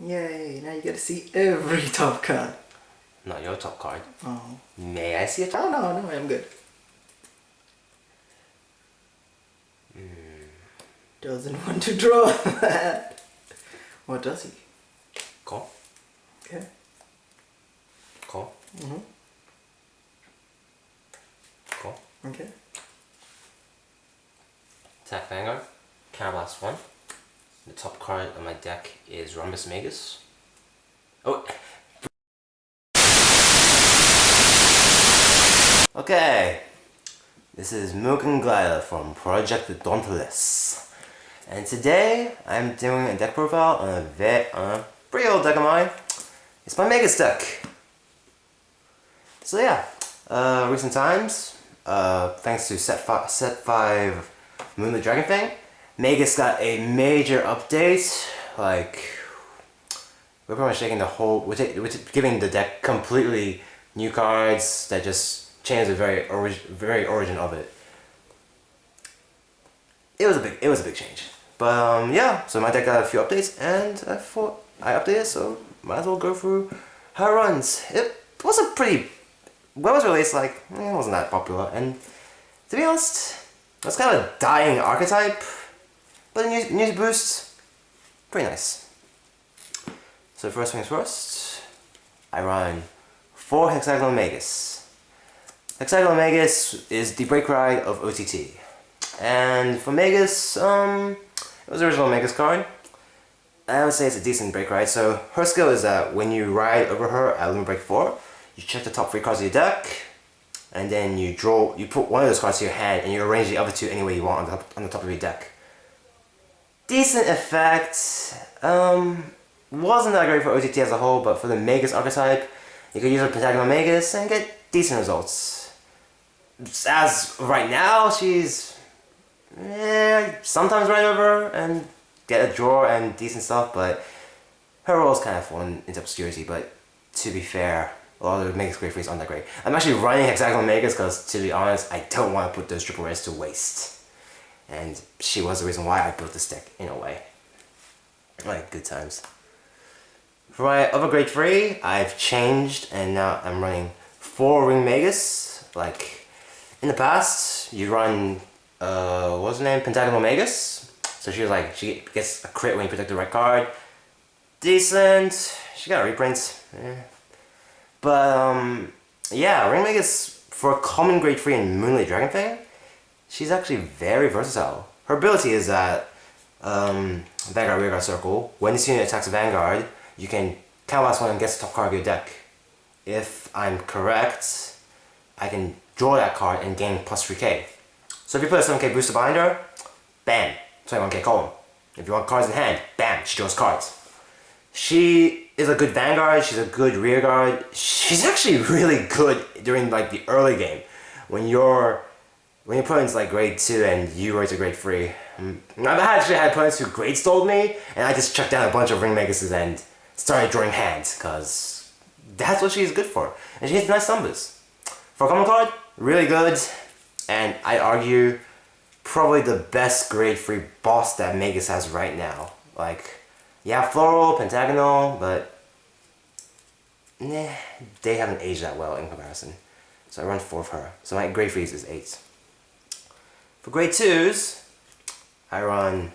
Yay, now you get to see every top card. Not your top card. Oh. May I see a top? Oh, no, I'm good. Doesn't want to draw that. What does he? Call. Okay. Call. Call. Okay. Attack Vanguard. Counterblast 1. The top card on my deck is Rhombus Magus. Oh! Okay! This is MugenGlider from Project Dauntless. And today I'm doing a deck profile on a pretty old deck of mine. It's my Magus deck. So yeah, recent times, thanks to set 5 Moonlit Dragon thing, Magus got a major update. Like, we're pretty much taking the whole, we're giving the deck completely new cards that just change the very origin of it. It was a big change. But yeah, so my deck got a few updates, and I thought I updated, so might as well go through how it runs. It wasn't pretty. When it was released, like, it wasn't that popular, and to be honest, it's kind of a dying archetype. But the news boost, pretty nice. So first things first, I run 4 Heaxagonal Magus. Heaxagonal Magus is the break ride of OTT. And for Magus, it was the original Magus card. I would say it's a decent break ride. So her skill is that when you ride over her at Lunar Break 4, you check the top 3 cards of your deck, and then you put one of those cards to your hand, and you arrange the other 2 any way you want on the top of your deck. Decent effect. Wasn't that great for OTT as a whole, but for the Magus archetype, you could use a Pentagonal Magus and get decent results. As right now, she's sometimes ride over and get a draw and decent stuff, but her role's kind of fallen into obscurity. But to be fair, a lot of the Magus Great Freeze aren't that great. I'm actually running Heaxagonal Magus because, to be honest, I don't want to put those triple rares to waste. And she was the reason why I built this deck, in a way. Like, good times. For my other Grade 3, I've changed, and now I'm running 4 Ring Magus. Like, in the past, you run, what was her name? Pentagonal Magus. So she gets a crit when you protect the red card. Decent. She got a reprint. But, yeah, Ring Magus, for a common Grade 3 and Moonlit Dragon thing, she's actually very versatile. Her ability is that, Vanguard Rearguard Circle, when this unit attacks a Vanguard, you can counterblast 1 and get the top card of your deck. If I'm correct, I can draw that card and gain plus 3k. So if you put a 7k booster behind her, bam, 21k column. If you want cards in hand, bam, she draws cards. She is a good Vanguard, she's a good Rearguard. She's actually really good during like the early game. When your opponent's like Grade 2 and you raise to Grade 3. I've actually had opponents who Grade stalled me, and I just chucked down a bunch of Ring Maguses and started drawing hands, because that's what she's good for. And she hits nice numbers. For a common card, really good, and I'd argue probably the best Grade 3 boss that Magus has right now. Like, yeah, Floral, Pentagonal, but they haven't aged that well in comparison. So I run 4 of her. So my Grade 3s is 8. For Grade 2s, I run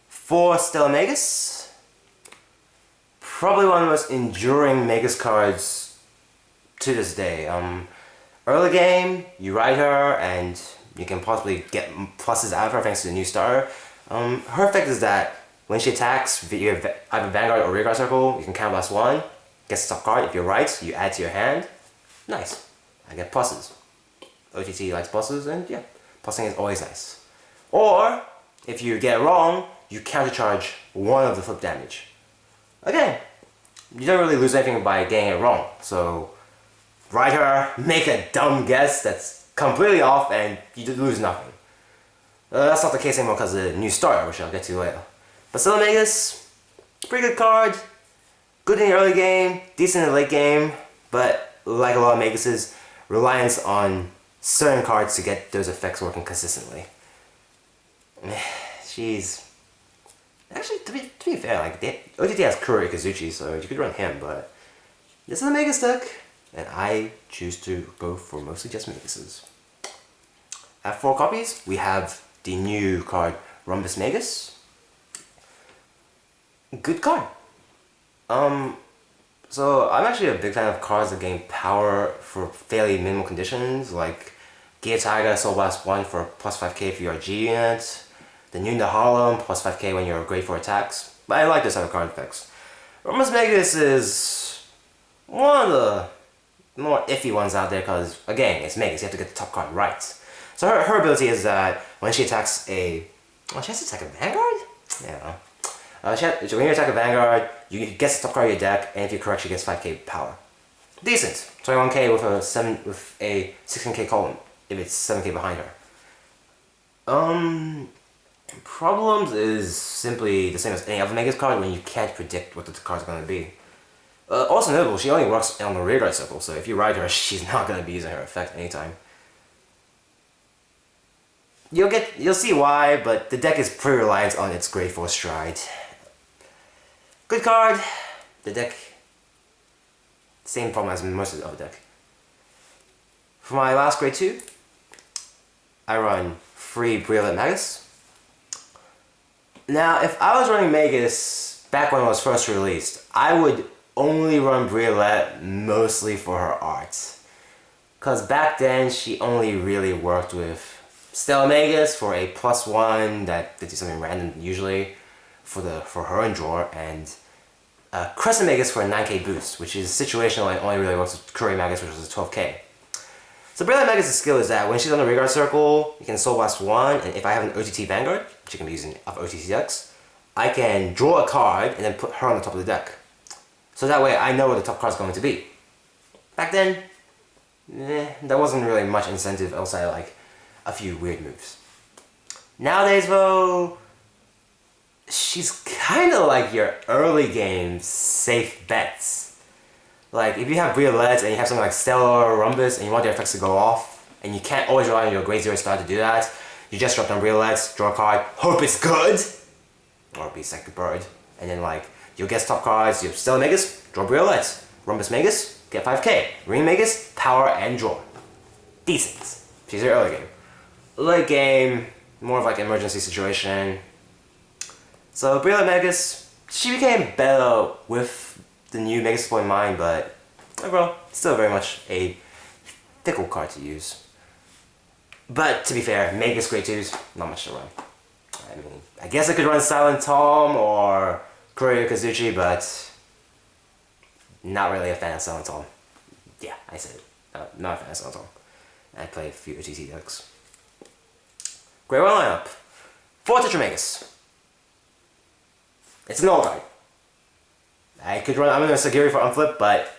4 Stellar Magus. Probably one of the most enduring Magus cards to this day. Early game, you ride her and you can possibly get pluses out of her thanks to the new starter. Her effect is that when she attacks via either Vanguard or Rearguard Circle, you can counterblast 1, gets the top card. If you're right, you add to your hand. Nice. I get pluses. OTT likes pluses, and yeah, plussing is always nice. Or, if you get it wrong, you countercharge 1 of the flip damage. Again, you don't really lose anything by getting it wrong. So, ride her, make a dumb guess that's completely off, and you lose nothing. That's not the case anymore because of the new starter, which I'll get to later. But Stellar Magus, pretty good card. Good in the early game, decent in the late game, but like a lot of Maguses, reliance on certain cards to get those effects working consistently. She's Actually, to be fair, like OTT has Akira Itou, so you could run him, but this is a Magus deck, and I choose to go for mostly just Maguses. At 4 copies, we have the new card Rhombus Magus. Good card. So I'm actually a big fan of cards that gain power for fairly minimal conditions, like Gear Tiger Soul Blast 1 for plus 5k for your G unit, the new Nahalem plus 5k when you're grade 4 attacks. But I like this type of card effects. Rhombus Magus is one of the more iffy ones out there because, again, it's Magus, you have to get the top card right. So her ability is that when she attacks a... Oh, she has to attack a Vanguard? Yeah. When you attack a Vanguard, you get the top card of your deck, and if you're correct, she gets 5k power. Decent. 21k with a 16k column, if it's 7k behind her. Problems is simply the same as any other Magus card when you can't predict what the card's going to be. Also notable, she only works on the rearguard circle, so if you ride her, she's not going to be using her effect anytime. You'll see why, but the deck is pretty reliant on its grade 4 stride. Good card. The deck, same problem as most of the other deck. For my last grade 2, I run free Briolette Magus. Now, if I was running Magus back when it was first released, I would only run Briolette mostly for her art. Because back then, she only really worked with Stellar Magus for a +1 that did something random usually for her and draw, and Crescent Magus for a 9k boost, which is situational and only really works with Cone Magus, which was a 12k. So Briolette Magus' skill is that when she's on the rearguard circle, you can Soul Blast 1, and if I have an OTT Vanguard, which you can be using off OTT decks, I can draw a card and then put her on the top of the deck. So that way I know where the top card is going to be. Back then, there wasn't really much incentive outside like a few weird moves. Nowadays though, she's kind of like your early game safe bets. Like if you have Briolette and you have something like Stellar or Rhombus and you want their effects to go off, and you can't always rely on your grade 0 star to do that, you just drop down Briolette, draw a card, hope it's good, or be second bird, and then like you'll get top cards. You have Stellar Magus, draw Briolette, Rhombus Magus, get 5k, Ring Magus, power and draw. Decent. She's your early game. Late game, more of like an emergency situation. So Briolette Magus, she became better with the new Magus support in mind, but overall, still very much a fickle card to use. But to be fair, Magus grade 2s, not much to run. I mean, I guess I could run Silent Tom or Kuryo Kazuchi, but not really a fan of Silent Tom. Yeah, I said it. Not a fan of Silent Tom. I play a few OTT decks. Grade 1 lineup. 4 Tetra Magus. It's an old card. I could run Ame-no-Murakumo for unflip, but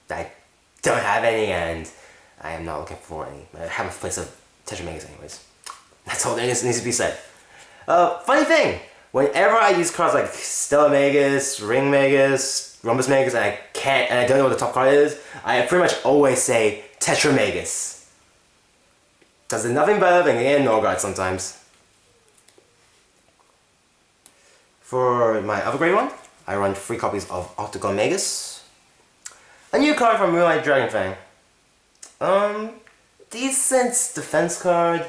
I don't have any, and I am not looking for any. I have a place of Tetra Magus anyways. That's all there needs to be said. Funny thing, whenever I use cards like Stellar Magus, Ring Magus, Rhombus Magus, and I don't know what the top card is, I pretty much always say Tetra Magus. Because there's nothing better than getting Vanguard sometimes. For my other grade 1, I run 3 copies of Octagon Magus. A new card from Moonlight Dragonfang. Decent defense card.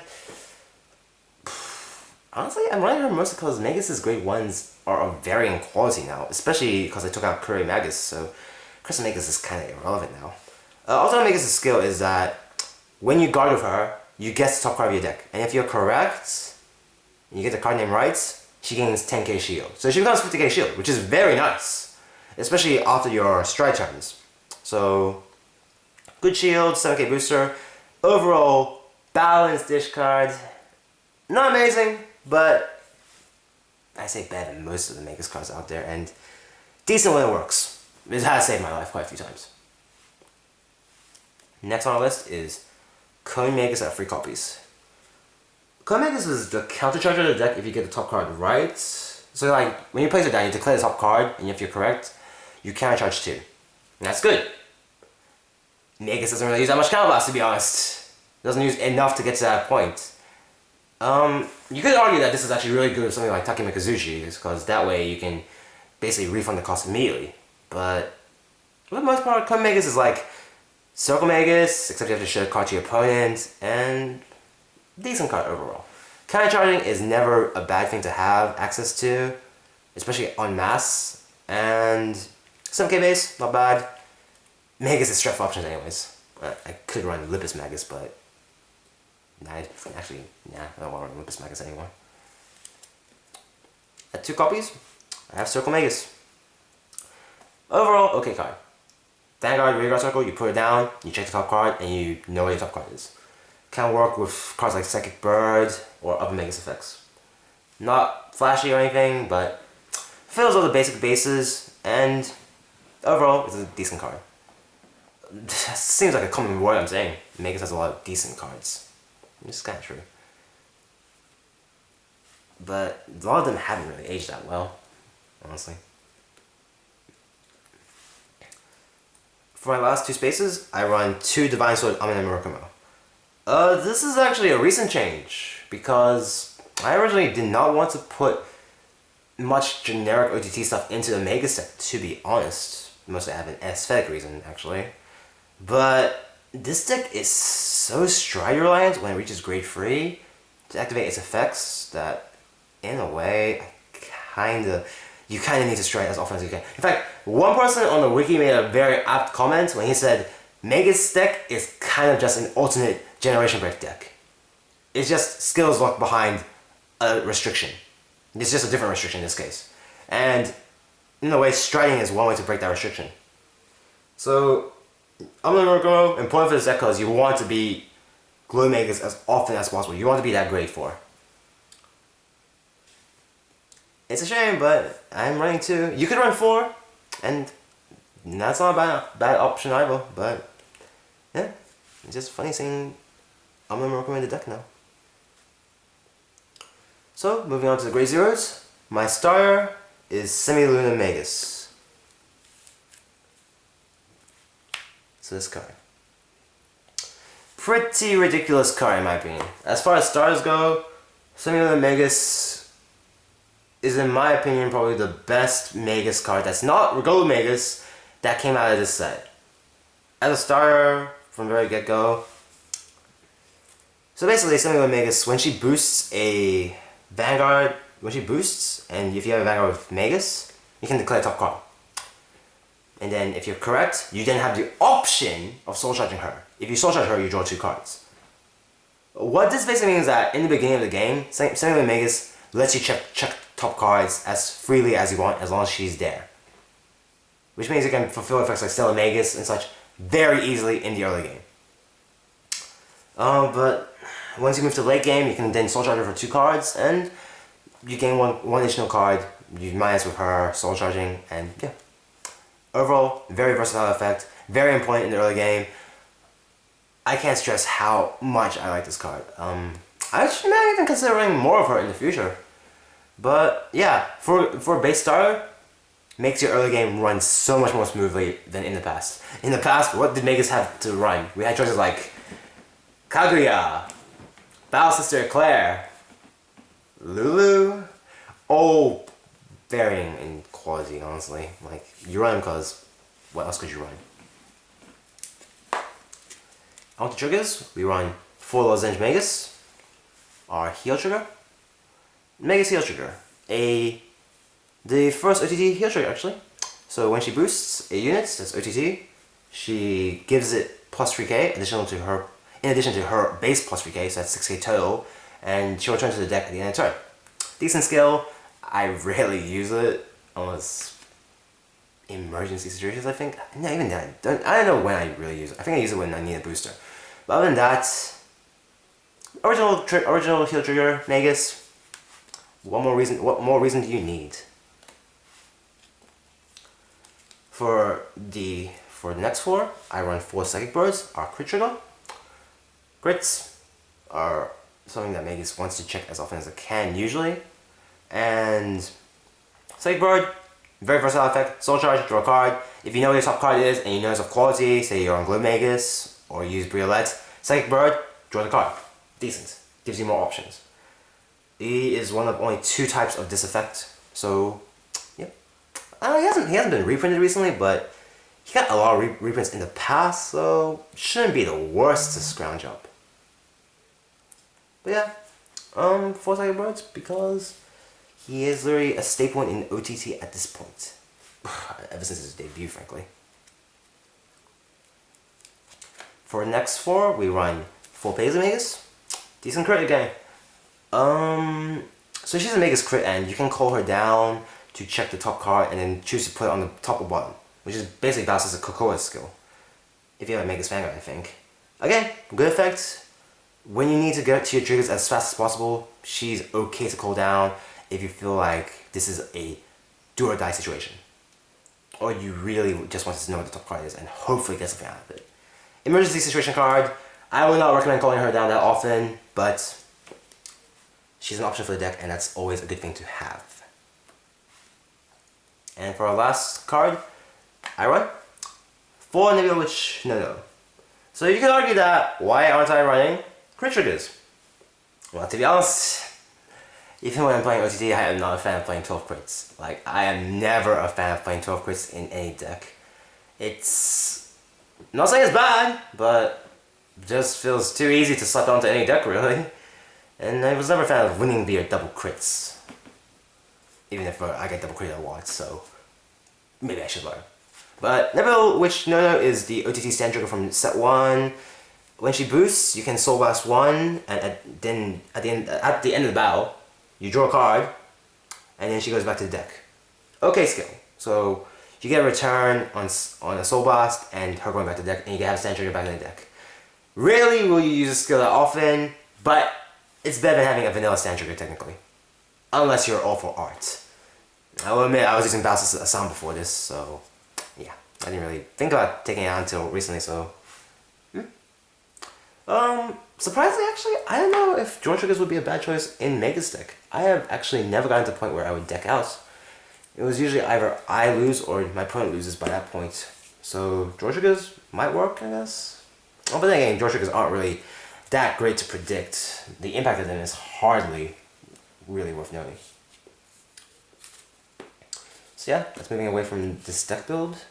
Honestly, I'm running her mostly because Magus' grade 1s are of varying quality now, especially because I took out Cone Magus, so Crescent Magus is kind of irrelevant now. Octagon Magus' skill is that when you guard with her, you get the top card of your deck, and if you're correct, and you get the card name right, she gains 10k shield. So she becomes 50k shield, which is very nice, especially after your stride turns. So, good shield, 7k booster. Overall, balanced dish card. Not amazing, but I say better than most of the Magus cards out there, and decent when it works. It has saved my life quite a few times. Next on our list is Cone Magus at 3 copies. Cone Magus is the countercharger of the deck if you get the top card right. So like, when you place it down, you declare the top card, and if you're correct, you countercharge 2. And that's good. Magus doesn't really use that much counterblast, to be honest. It doesn't use enough to get to that point. You could argue that this is actually really good with something like Takemikazuchi, because that way you can basically refund the cost immediately. But for the most part, Cone Magus is like Circle Magus, except you have to show a card to your opponent, and decent card overall. Counter-charging is never a bad thing to have access to, especially en masse, and some K-base, not bad. Magus is strength options anyways. I could run Rhombus Magus, but I don't want to run Rhombus Magus anymore. At 2 copies, I have Circle Magus. Overall, okay card. Vanguard, rear guard circle, you put it down, you check the top card, and you know where your top card is. Can work with cards like Psychic Bird or other Magus effects. Not flashy or anything, but fills all the basic bases, and overall, it's a decent card. Seems like a common word I'm saying. Magus has a lot of decent cards. It's kind of true. But a lot of them haven't really aged that well, honestly. For my last 2 spaces, I run 2 Divine Sword Ame-no-Murakumo. This is actually a recent change, because I originally did not want to put much generic OTT stuff into the Magus set, to be honest. Mostly I have an aesthetic reason, actually. But this deck is so stride reliant when it reaches grade 3 to activate its effects that, in a way, you kinda need to stride as often as you can. In fact, one person on the wiki made a very apt comment when he said, Magus deck is kind of just an alternate generation break deck. It's just skills locked behind a restriction. It's just a different restriction in this case. And in a way, striding is one way to break that restriction. So, Ame-no-Murakumo, important for this deck because you want to be Glow Magus as often as possible. You want to be that grade 4. It's a shame, but I'm running 2. You could run 4, and that's not a bad option either, but yeah, it's just funny seeing Ame-no-Murakumo in the deck now. So, moving on to the grade 0s, my starter is Semilunar Magus. So this card. Pretty ridiculous card in my opinion. As far as starters go, Semilunar Magus is in my opinion probably the best Magus card that's not Gold Magus that came out of this set. As a starter, from the very get-go. So basically Semilunar Magus, when she boosts a Vanguard, and if you have a Vanguard with Magus, you can declare top card. And then if you're correct, you then have the option of soul charging her. If you soul charge her, you draw 2 cards. What this basically means is that in the beginning of the game, Semilunar Magus lets you check top cards as freely as you want, as long as she's there. Which means you can fulfill effects like Stellar Magus and such very easily in the early game. But once you move to the late game, you can then soul charge her for 2 cards, and you gain one additional card. You minus with her soul charging, and yeah. Overall, very versatile effect, very important in the early game. I can't stress how much I like this card. I may even consider running more of her in the future. But yeah, for a base starter, makes your early game run so much more smoothly than in the past. In the past, what did Magus have to run? We had choices like Kaguya, Battle Sister Claire, Lulu, all varying in quality, honestly. Like, you run them because what else could you run? On the triggers, we run 4 Lozenge Magus, our heal trigger, Magus heal trigger, the first OTT heal trigger actually. So when she boosts a unit, that's OTT, she gives it plus 3k in addition to her base plus 3k, so that's 6k total, and she'll return to the deck at the end of the turn. Decent skill. I rarely use it unless emergency situations, I think. No, even then, I don't know when I really use it. I think I use it when I need a booster. But other than that, original heal trigger, Magus. What more reason do you need? For the next 4, I run 4 Psychic Birds, our crit trigger. Crits are something that Magus wants to check as often as it can usually. And Psychic Bird, very versatile effect, soul charge, draw a card. If you know what your top card is and you know it's of quality, say you're on Glow Magus or use Briolette, Psychic Bird, draw the card. Decent. Gives you more options. He is one of only 2 types of this effect, so yep. He hasn't been reprinted recently, but he got a lot of reprints in the past, so shouldn't be the worst to scrounge up. But yeah, 4-sided birds because he is literally a staple in OTT at this point, ever since his debut, frankly. For the next 4, we run 4 Paisley Magus. Decent crit again. So she's a Magus crit, and you can call her down to check the top card and then choose to put it on the top or bottom, which is basically Dauntless' a Cocoa skill. If you have a Magus Vanguard, I think. Again, good effect. When you need to get to your triggers as fast as possible, she's okay to call down if you feel like this is a do or die situation. Or you really just want to know what the top card is and hopefully get something out of it. Emergency situation card, I would not recommend calling her down that often, but she's an option for the deck, and that's always a good thing to have. And for our last card, I run 4 Nebula which NoNo. So you can argue that, why aren't I running crit triggers? Well, to be honest, even when I'm playing OTT, I am not a fan of playing 12 crits. Like, I am never a fan of playing 12 crits in any deck. It's not saying it's bad, but it just feels too easy to slap onto any deck, really. And I was never a fan of winning via double crits. Even if I get double crit a lot, so maybe I should learn. But Nebula which NoNo is the OTT stand trigger from set 1. When she boosts, you can Soul Blast 1, and then at the end of the battle, you draw a card, and then she goes back to the deck. Okay skill. So you get a return on a Soul Blast and her going back to the deck, and you can have a stand trigger back in the deck. Rarely will you use this skill that often, but it's better than having a vanilla stand trigger technically. Unless you're all for art. I will admit I was using Bowser's Assam before this, so yeah. I didn't really think about taking it out until recently, so surprisingly, actually, I don't know if draw triggers would be a bad choice in Magus deck. I have actually never gotten to the point where I would deck out. It was usually either I lose or my opponent loses by that point. So draw triggers might work, I guess. Oh, but then again, draw triggers aren't really that great to predict. The impact of them is hardly really worth noting. So yeah, that's moving away from this deck build.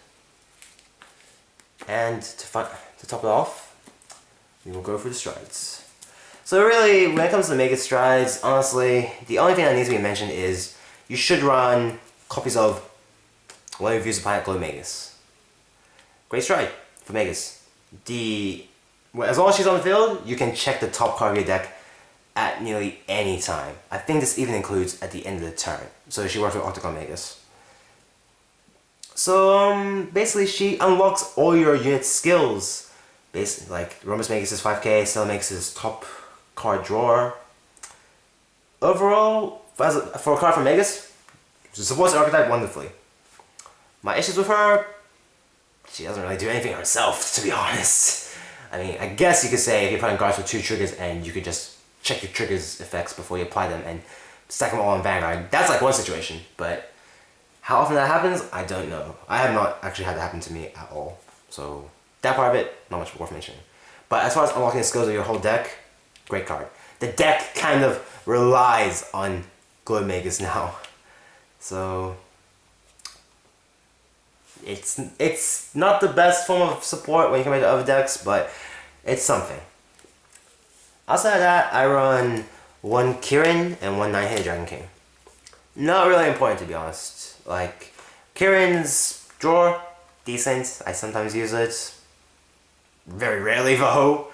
And to top it off, we will go for the strides. So really, when it comes to the Magus strides, honestly, the only thing that needs to be mentioned is you should run copies of one of Views of Planet Cone Magus. Great stride for Magus. As long as she's on the field, you can check the top card of your deck at nearly any time. I think this even includes at the end of the turn. So she works with Octagon Magus. So basically she unlocks all your unit skills. Basically, like Rhombus Magus is 5k, Stellar Magus is top card drawer. Overall, for a card from Magus, she supports the archetype wonderfully. My issues with her, she doesn't really do anything herself, to be honest. I mean, I guess you could say if you're putting cards with 2 triggers and you could just check your triggers effects before you apply them and stack them all in Vanguard. That's like one situation, but how often that happens, I don't know. I have not actually had that happen to me at all. So that part of it, not much worth mentioning. But as far as unlocking the skills of your whole deck, great card. The deck kind of relies on Cone Magus now. So it's not the best form of support when you compare to other decks, but it's something. Outside of that, I run 1 Kirin and 1 9-headed Dragon King. Not really important, to be honest. Like, Kirin's draw, decent. I sometimes use it. Very rarely though.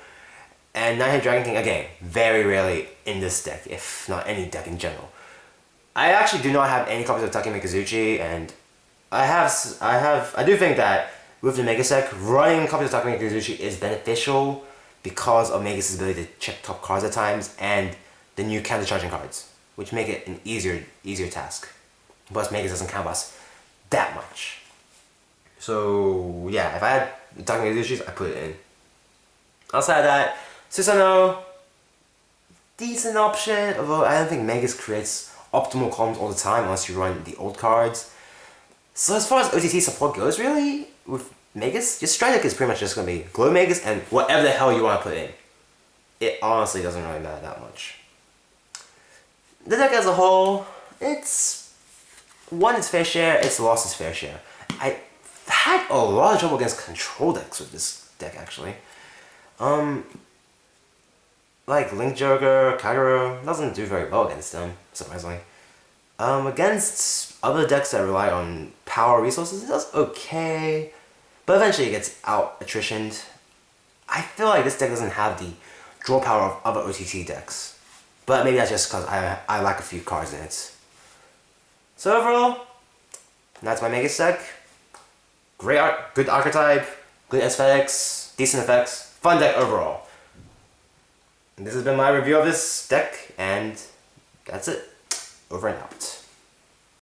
And 9-headed Dragon King, again, very rarely in this deck, if not any deck in general. I actually do not have any copies of Takemi Kazuchi, and I do think that with the Magus deck, running copies of Takemi Kazuchi is beneficial because of Magus' ability to check top cards at times and the new counter-charging cards, which make it an easier task. Plus, Magus doesn't count us that much. So yeah, if I had Takemi Kazuchi's, I put it in. Outside of that, Susanoo, decent option, although I don't think Magus creates optimal columns all the time unless you run the old cards. So as far as OTT support goes, really, with Magus, your stride deck is pretty much just going to be Glow Magus and whatever the hell you want to put in. It honestly doesn't really matter that much. the deck as a whole, it's won its fair share, it's lost its fair share. I had a lot of trouble against control decks with this deck, actually. Like Link Joker, Kagero, doesn't do very well against them, surprisingly. Against other decks that rely on power resources, it does okay, but eventually it gets out attritioned. I feel like this deck doesn't have the draw power of other OTT decks, but maybe that's just because I lack a few cards in it. So overall, that's my Magus deck. Great art, good archetype, good aesthetics, decent effects, fun deck overall. And this has been my review of this deck, and that's it. Over and out.